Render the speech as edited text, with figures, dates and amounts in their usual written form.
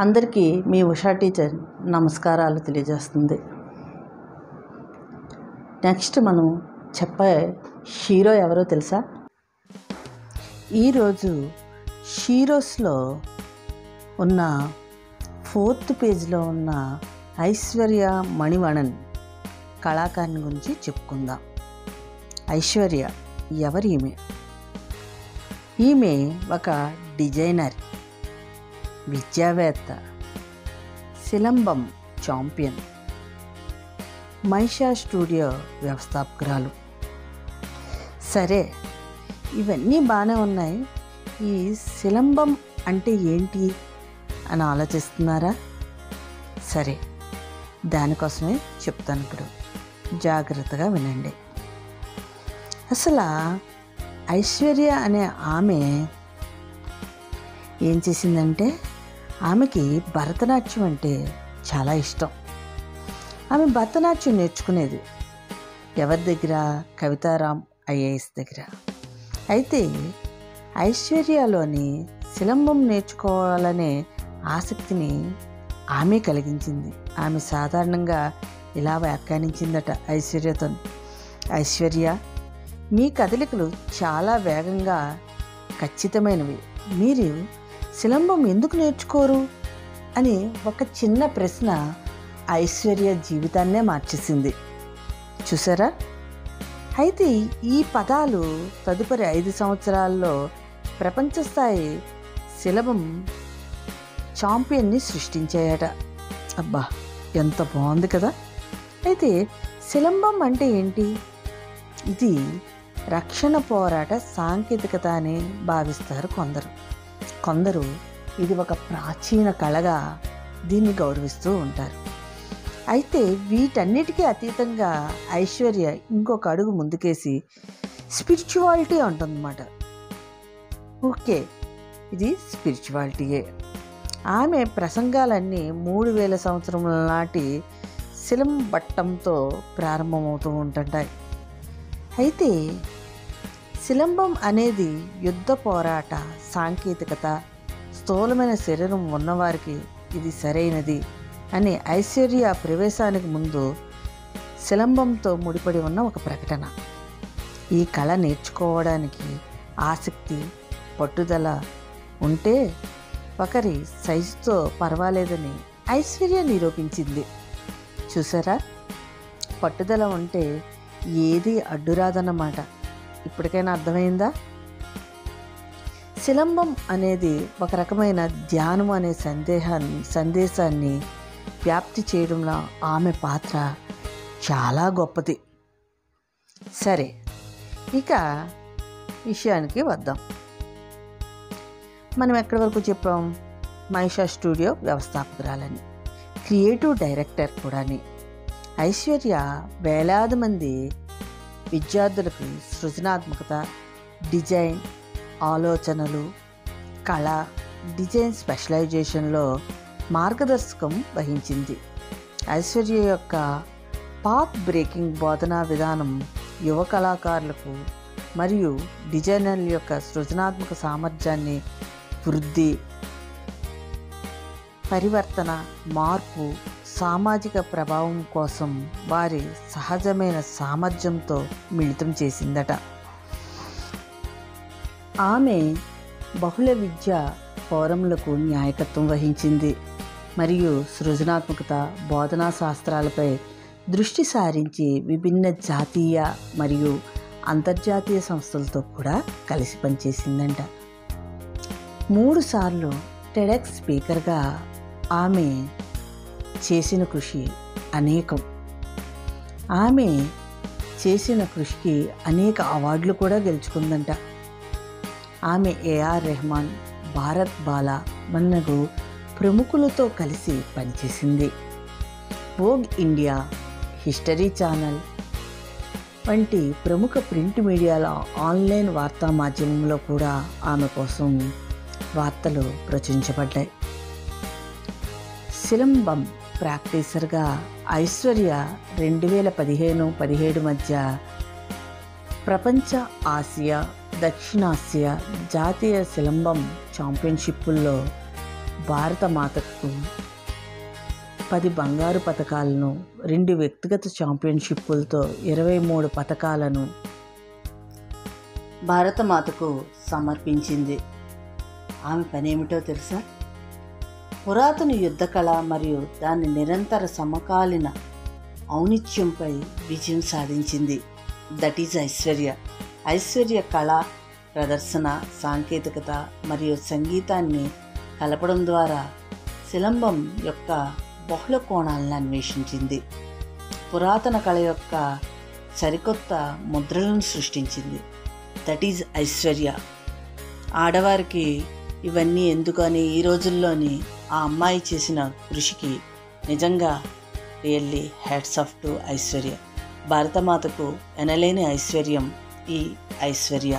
అందరికీ మీ ఉషా టీచర్ నమస్కారాలు తెలియజేస్తుంది. నెక్స్ట్ మనం చెప్పే హీరో ఎవరో తెలుసా? ఈరోజు హీరోస్లో ఉన్న 4th పేజ్లో ఉన్న ఐశ్వర్య మణివణన్ కళాకారిణి గురించి చెప్పుకుందాం. ఐశ్వర్య ఎవరు? ఈమె ఒక డిజైనర్, విద్యావేత్త, సిలంబం ఛాంపియన్, మైషా స్టూడియో వ్యవస్థాపకురాలు. సరే, ఇవన్నీ బాగానే ఉన్నాయి. ఈ సిలంబం అంటే ఏంటి అని ఆలోచిస్తున్నారా? సరే, దానికోసమే చెప్తాను. ఇప్పుడు జాగ్రత్తగా వినండి. అసలు ఐశ్వర్య అనే ఆమె ఏం చేసిందంటే, ఆమెకి భరతనాట్యం అంటే చాలా ఇష్టం. ఆమె భరతనాట్యం నేర్చుకునేది ఎవరి దగ్గర? కవితారాం ఐఏఎస్ దగ్గర. అయితే ఐశ్వర్యలోని సిలంబం నేర్చుకోవాలనే ఆసక్తిని ఆమె కలిగించింది. ఆమె సాధారణంగా ఇలా వ్యాఖ్యానించిందట ఐశ్వర్యతో: ఐశ్వర్య, మీ కదలికలు చాలా వేగంగా ఖచ్చితమైనవి. మీరు సిలంబం ఎందుకు నేర్చుకోరు అని ఒక చిన్న ప్రశ్న ఐశ్వర్య జీవితాన్నే మార్చేసింది. చూసారా? అయితే ఈ పదాలు తదుపరి 5 సంవత్సరాల్లో ప్రపంచ స్థాయి సిలంబం ఛాంపియన్ని సృష్టించాయట. అబ్బా, ఎంత బాగుంది కదా! అయితే సిలంబం అంటే ఏంటి? ఇది రక్షణ పోరాట సాంకేతికత అని భావిస్తారు కొందరు ఇది ఒక ప్రాచీన కళగా దీన్ని గౌరవిస్తూ ఉంటారు. అయితే వీటన్నిటికీ అతీతంగా ఐశ్వర్య ఇంకొక అడుగు ముందుకేసి స్పిరిచువాలిటీ అంటుందన్నమాట. ఓకే, ఇది స్పిరిచువాలిటీయే. ఆమె ప్రసంగాలన్నీ 3000 సంవత్సరముల నాటి సిలంబట్టంతో ప్రారంభమవుతూ ఉంటుంటాయి. అయితే సిలంబం అనేది యుద్ధ పోరాట సాంకేతికత, స్థూలమైన శరీరం ఉన్నవారికి ఇది సరైనది అని ఐశ్వర్య ప్రవేశానికి ముందు సిలంబంతో ముడిపడి ఉన్న ఒక ప్రకటన. ఈ కళ నేర్చుకోవడానికి ఆసక్తి, పట్టుదల ఉంటే ఒకరి సైజుతో పర్వాలేదని ఐశ్వర్య నిరూపించింది. చూసారా? పట్టుదల ఉంటే ఏది అడ్డురాదన్నమాట. ఇప్పటికైనా అర్థమైందా? సిలంబం అనేది ఒక రకమైన ధ్యానం అనే సందేశాన్ని వ్యాప్తి చేయడంలో ఆమె పాత్ర చాలా గొప్పది. సరే, ఇక విషయానికి వద్దాం. మనం ఎక్కడి వరకు చెప్పాం? మైషా స్టూడియో వ్యవస్థాపకురాలని, క్రియేటివ్ డైరెక్టర్ కూడాని. ఐశ్వర్య వేలాది మంది విద్యార్థులకు సృజనాత్మకత, డిజైన్ ఆలోచనలు, కళ, డిజైన్ స్పెషలైజేషన్లో మార్గదర్శకం వహించింది. ఐశ్వర్య యొక్క పాత్ బ్రేకింగ్ బోధనా విధానం యువ కళాకారులకు మరియు డిజైనర్ల యొక్క సృజనాత్మక సామర్థ్యాన్ని వృద్ధి, పరివర్తన, మార్పు, సామాజిక ప్రభావం కోసం వారి సహజమైన సామర్థ్యంతో మిళితం చేసిందట. ఆమె బహుళ విద్యా ఫోరంలకు నాయకత్వం వహించింది మరియు సృజనాత్మకత, బోధనా శాస్త్రాలపై దృష్టి సారించి విభిన్న జాతీయ మరియు అంతర్జాతీయ సంస్థలతో కూడా కలిసి పనిచేసిందంట. 3 సార్లు టెడెక్స్ స్పీకర్గా ఆమె చేసిన కృషి అనేకం. ఆమె చేసిన కృషికి అనేక అవార్డులు కూడా గెలుచుకుందంట. ఆమె ఏఆర్ రెహమాన్, భారత్ బాలా మన్నగు ప్రముఖులతో కలిసి పనిచేసింది. వోగ్ ఇండియా, హిస్టరీ ఛానల్ వంటి ప్రముఖ ప్రింట్ మీడియాల ఆన్లైన్ వార్తా మాధ్యమంలో కూడా ఆమె కోసం వార్తలు ప్రచురించబడ్డాయి. సిలంబం ప్రాక్టీసర్గా ఐశ్వర్య 2015-17 మధ్య ప్రపంచ, ఆసియా, దక్షిణాసియా జాతీయ సిలంబం ఛాంపియన్షిప్పుల్లో భారతమాతకు 10 బంగారు పతకాలను, 2 వ్యక్తిగత ఛాంపియన్షిప్పులతో 23 పతకాలను భారతమాతకు సమర్పించింది. ఆమె పనేమిటో తెలుసా? పురాతన యుద్ధ కళ మరియు దాని నిరంతర సమకాలీన ఔన్నిత్యంపై విజయం సాధించింది. That is Aishwarya. ఐశ్వర్య కళ, ప్రదర్శన, సాంకేతికత మరియు సంగీతాన్ని కలపడం ద్వారా సిలంబం యొక్క బహుళ కోణాలను అన్వేషించింది. పురాతన కళ యొక్క సరికొత్త ముద్రలను సృష్టించింది. That is Aishwarya. ఆడవారికి ఇవన్నీ ఎందుకని ఈ రోజుల్లోని ఆ అమ్మాయి చేసిన కృషికి నిజంగా really hats off to Aishwarya. భారతమాతకు ఎనలేని ఐశ్వర్యం ఈ ఐశ్వర్య.